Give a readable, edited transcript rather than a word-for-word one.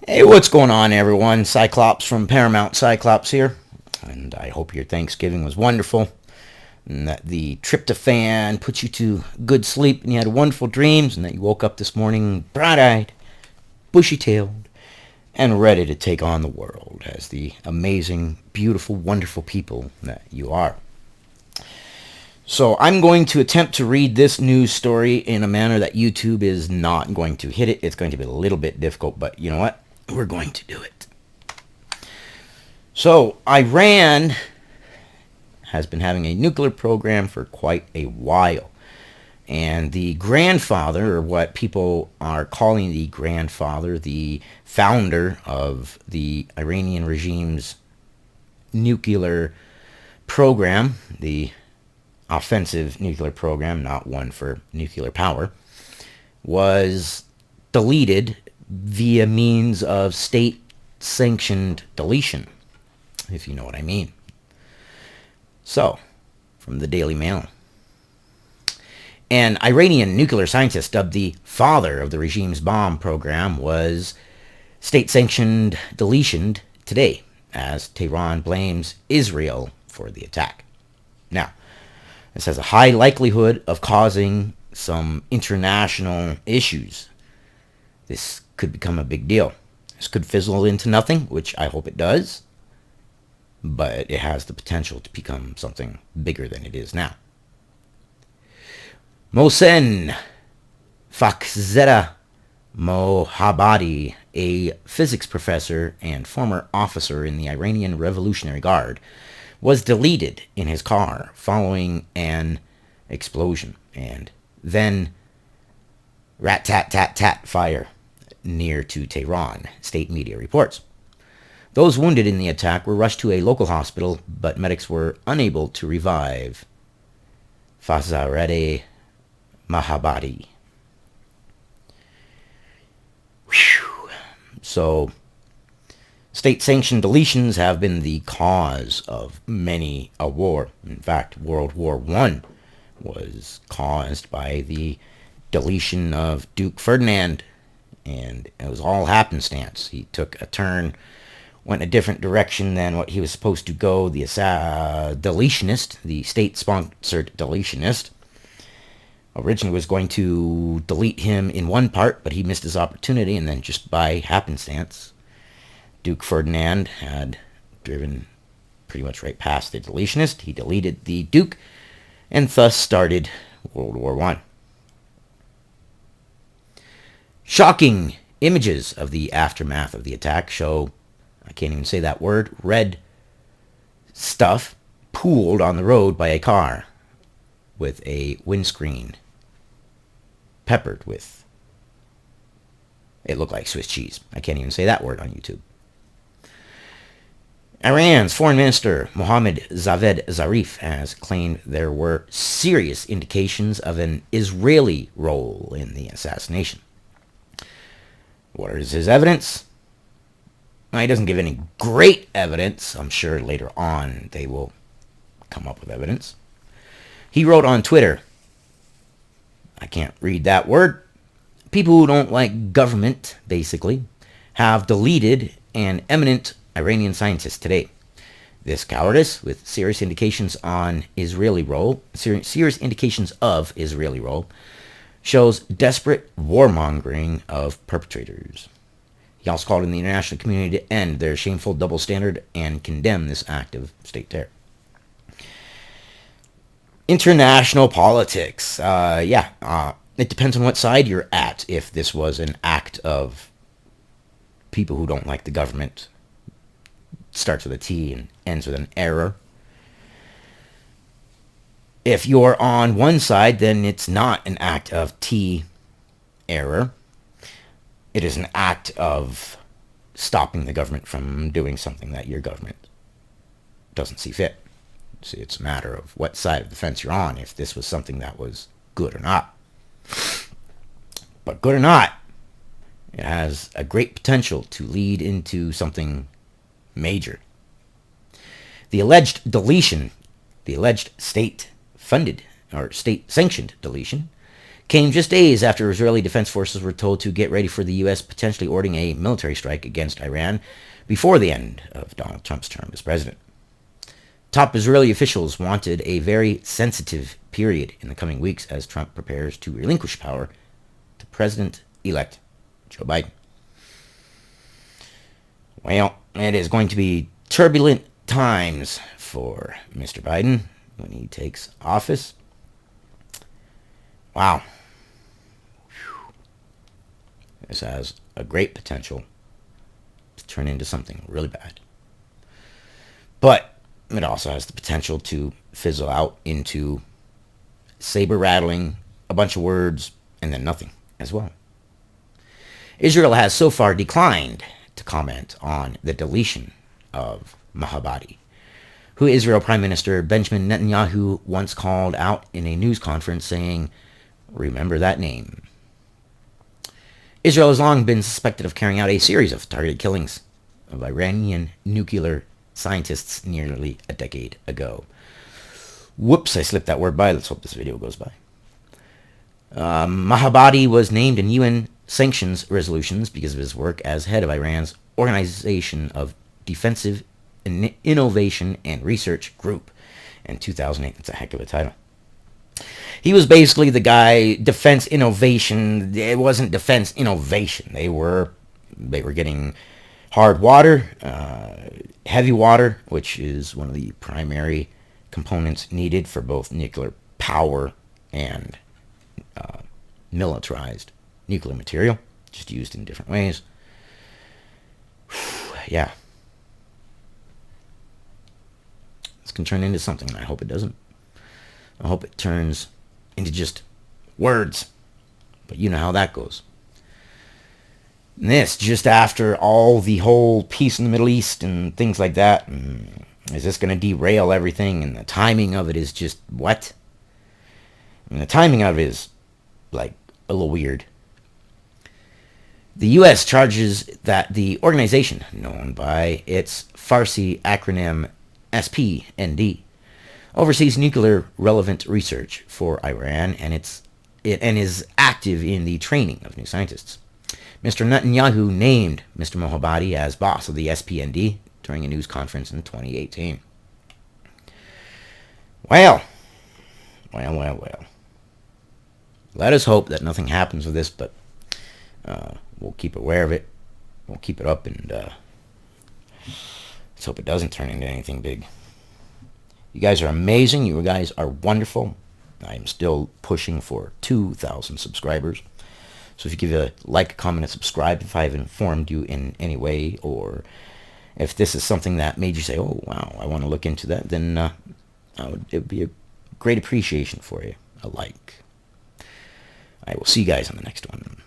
Hey, what's going on, everyone? Cyclops from Paramount Cyclops here, and I hope your Thanksgiving was wonderful, and that the tryptophan put you to good sleep, and you had wonderful dreams, and that you woke up this morning bright-eyed, bushy-tailed, and ready to take on the world as the amazing, beautiful, wonderful people that you are. So I'm going to attempt to read this news story in a manner that YouTube is not going to hit it. It's going to be a little bit difficult, but you know what? We're going to do it. So Iran has been having a nuclear program for quite a while. And the grandfather, or what people are calling the grandfather, the founder of the Iranian regime's nuclear program, the offensive nuclear program, not one for nuclear power, was deleted via means of state-sanctioned deletion, if you know what I mean. So, from the Daily Mail. An Iranian nuclear scientist dubbed the father of the regime's bomb program was state-sanctioned deletion today, as Tehran blames Israel for the attack. Now, this has a high likelihood of causing some international issues. This could become a big deal. This could fizzle into nothing, which I hope it does, but it has the potential to become something bigger than it is now. Mohsen Fakhzadeh Mohabbadi, a physics professor and former officer in the Iranian Revolutionary Guard, was deleted in his car following an explosion and then rat-tat-tat-tat fire near to Tehran, state media reports. Those wounded in the attack were rushed to a local hospital, but medics were unable to revive Fakhzadeh Mohabbadi. So, state-sanctioned deletions have been the cause of many a war. In fact, World War I was caused by the deletion of Duke Ferdinand, and it was all happenstance. He took a turn, went a different direction than what he was supposed to go. The deletionist, the state-sponsored deletionist, originally was going to delete him in one part, but he missed his opportunity, and then just by happenstance, Duke Ferdinand had driven pretty much right past the deletionist. He deleted the Duke, and thus started World War I. Shocking images of the aftermath of the attack show, I can't even say that word, red stuff pooled on the road by a car with a windscreen peppered with, it looked like Swiss cheese. I can't even say that word on YouTube. Iran's Foreign Minister Mohammad Javad Zarif has claimed there were serious indications of an Israeli role in the assassination. What is his evidence? Well, he doesn't give any great evidence. I'm sure later on they will come up with evidence. He wrote on Twitter, I can't read that word, people who don't like government, basically, have deleted an eminent Iranian scientist today. This cowardice, with serious indications of Israeli role, shows desperate warmongering of perpetrators. He also called on the international community to end their shameful double standard and condemn this act of state terror. International politics. It depends on what side you're at. If this was an act of people who don't like the government, starts with a T and ends with an error. If you're on one side, then it's not an act of T error. It is an act of stopping the government from doing something that your government doesn't see fit. See, it's a matter of what side of the fence you're on, if this was something that was good or not. But good or not, it has a great potential to lead into something major. The alleged deletion, the alleged state-funded or state-sanctioned deletion, came just days after Israeli Defense Forces were told to get ready for the U.S. potentially ordering a military strike against Iran before the end of Donald Trump's term as president. Top Israeli officials wanted a very sensitive period in the coming weeks as Trump prepares to relinquish power to President-elect Joe Biden. Well, it is going to be turbulent times for Mr. Biden when he takes office. Wow. This has a great potential to turn into something really bad. But it also has the potential to fizzle out into saber rattling, a bunch of words, and then nothing as well. Israel has so far declined to comment on the deletion of Mahabadi, who Israel Prime Minister Benjamin Netanyahu once called out in a news conference saying, "Remember that name." Israel has long been suspected of carrying out a series of targeted killings of Iranian nuclear scientists nearly a decade ago. Whoops, I slipped that word by. Let's hope this video goes by. Mahabadi was named in UN sanctions resolutions because of his work as head of Iran's Organization of Defensive Innovation and Research Group in 2008. That's a heck of a title. He was basically the guy, defense innovation. It wasn't defense innovation. They were getting hard water, heavy water, which is one of the primary components needed for both nuclear power and militarized nuclear material, just used in different ways. Yeah. This can turn into something, and I hope it doesn't. I hope it turns into just words. But you know how that goes. And this, just after all the whole peace in the Middle East and things like that, is this going to derail everything? And the timing of it is just, what? I mean, the timing of it is, like, a little weird. The U.S. charges that the organization, known by its Farsi acronym SPND, oversees nuclear-relevant research for Iran and is active in the training of new scientists. Mr. Netanyahu named Mr. Mohabbadi as boss of the SPND during a news conference in 2018. Well. Let us hope that nothing happens with this, but we'll keep aware of it. We'll keep it up, and let's hope it doesn't turn into anything big. You guys are amazing. You guys are wonderful. I am still pushing for 2,000 subscribers. So if you give a like, comment, and subscribe if I've informed you in any way, or if this is something that made you say, oh, wow, I want to look into that, then it would be a great appreciation for you. A like. I will see you guys on the next one.